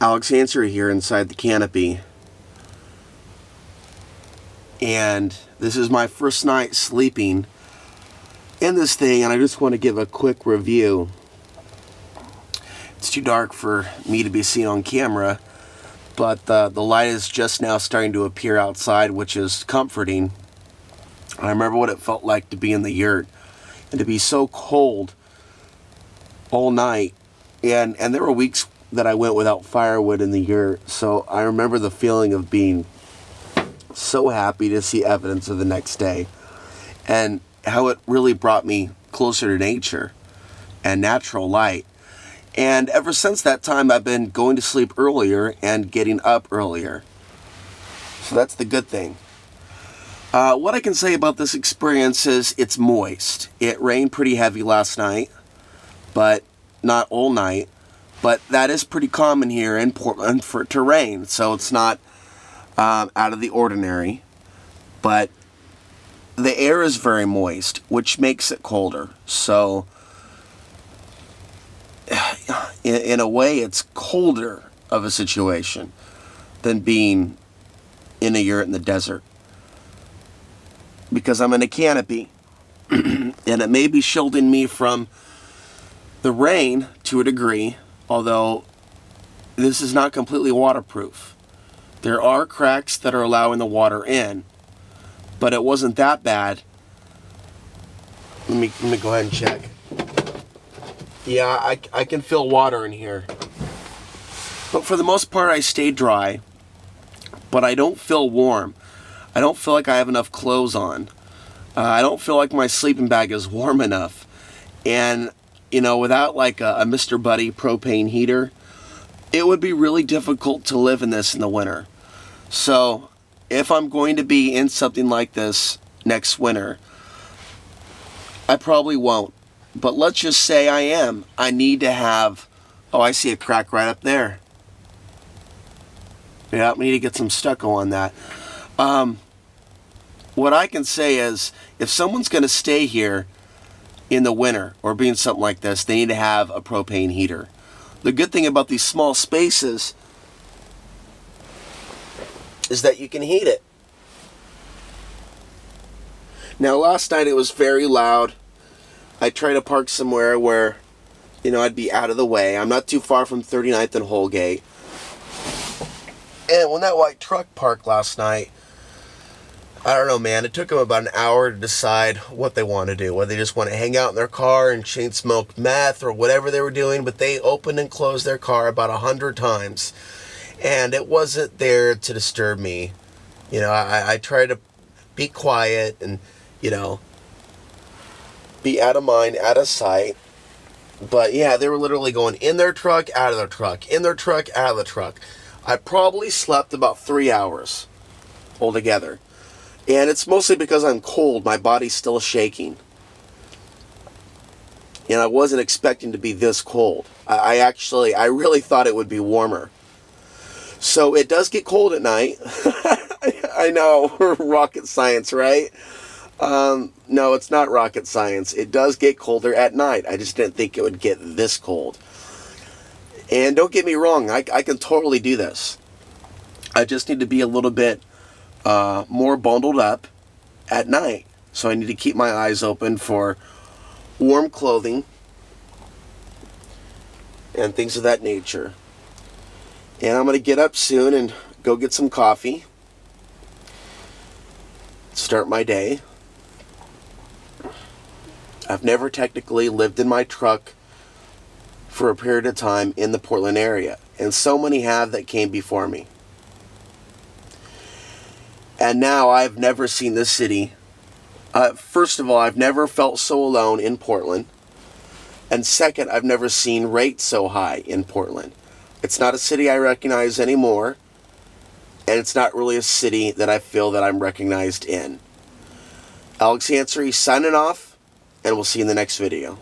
Alex Ansary here inside the canopy, and this is my first night sleeping in this thing, and I just want to give a quick review. It's too dark for me to be seen on camera, but the light is just now starting to appear outside, which is comforting. I remember what it felt like to be in the yurt and to be so cold all night, and there were weeks that I went without firewood in the yurt, so I remember the feeling of being so happy to see evidence of the next day, and how it really brought me closer to nature and natural light. And ever since that time, I've been going to sleep earlier and getting up earlier, so that's the good thing. What I can say about this experience is it's moist. It rained pretty heavy last night, but not all night. But that is pretty common here in Portland for it to rain, so it's not out of the ordinary. But the air is very moist, which makes it colder. So in a way, it's colder of a situation than being in a yurt in the desert, because I'm in a canopy and it may be shielding me from the rain to a degree, although this is not completely waterproof. There are cracks that are allowing the water in, but it wasn't that bad. Let me go ahead and check. Yeah, I can feel water in here. But for the most part, I stay dry, but I don't feel warm. I don't feel like I have enough clothes on. I don't feel like my sleeping bag is warm enough. And, you know, without like a Mr. Buddy propane heater, it would be really difficult to live in this in the winter. So, if I'm going to be in something like this next winter, I probably won't. But let's just say I am. I need to have... Oh, I see a crack right up there. Yeah, we need to get some stucco on that. What I can say is, if someone's going to stay here in the winter or be in something like this, they need to have a propane heater. The good thing about these small spaces is that you can heat it. Now, last night it was very loud. I tried to park somewhere where, you know, I'd be out of the way. I'm not too far from 39th and Holgate. And when that white truck parked last night, I don't know, man, it took them about an hour to decide what they want to do. Whether they just want to hang out in their car and chain smoke meth or whatever they were doing, but they opened and closed their car about 100 times. And it wasn't there to disturb me. You know, I try to be quiet and, you know, be out of mind, out of sight. But yeah, they were literally going in their truck, out of their truck, in their truck, out of the truck. I probably slept about 3 hours altogether. And it's mostly because I'm cold. My body's still shaking. And I wasn't expecting to be this cold. I really thought it would be warmer. So it does get cold at night. I know, rocket science, right? No, it's not rocket science. It does get colder at night. I just didn't think it would get this cold. And don't get me wrong, I can totally do this. I just need to be a little bit more bundled up at night. So I need to keep my eyes open for warm clothing and things of that nature. And I'm going to get up soon and go get some coffee. Start my day. I've never technically lived in my truck for a period of time in the Portland area. And so many have that came before me. And now I've never seen this city. First of all, I've never felt so alone in Portland. And second, I've never seen rates so high in Portland. It's not a city I recognize anymore. And it's not really a city that I feel that I'm recognized in. Alex Ansary signing off, and we'll see you in the next video.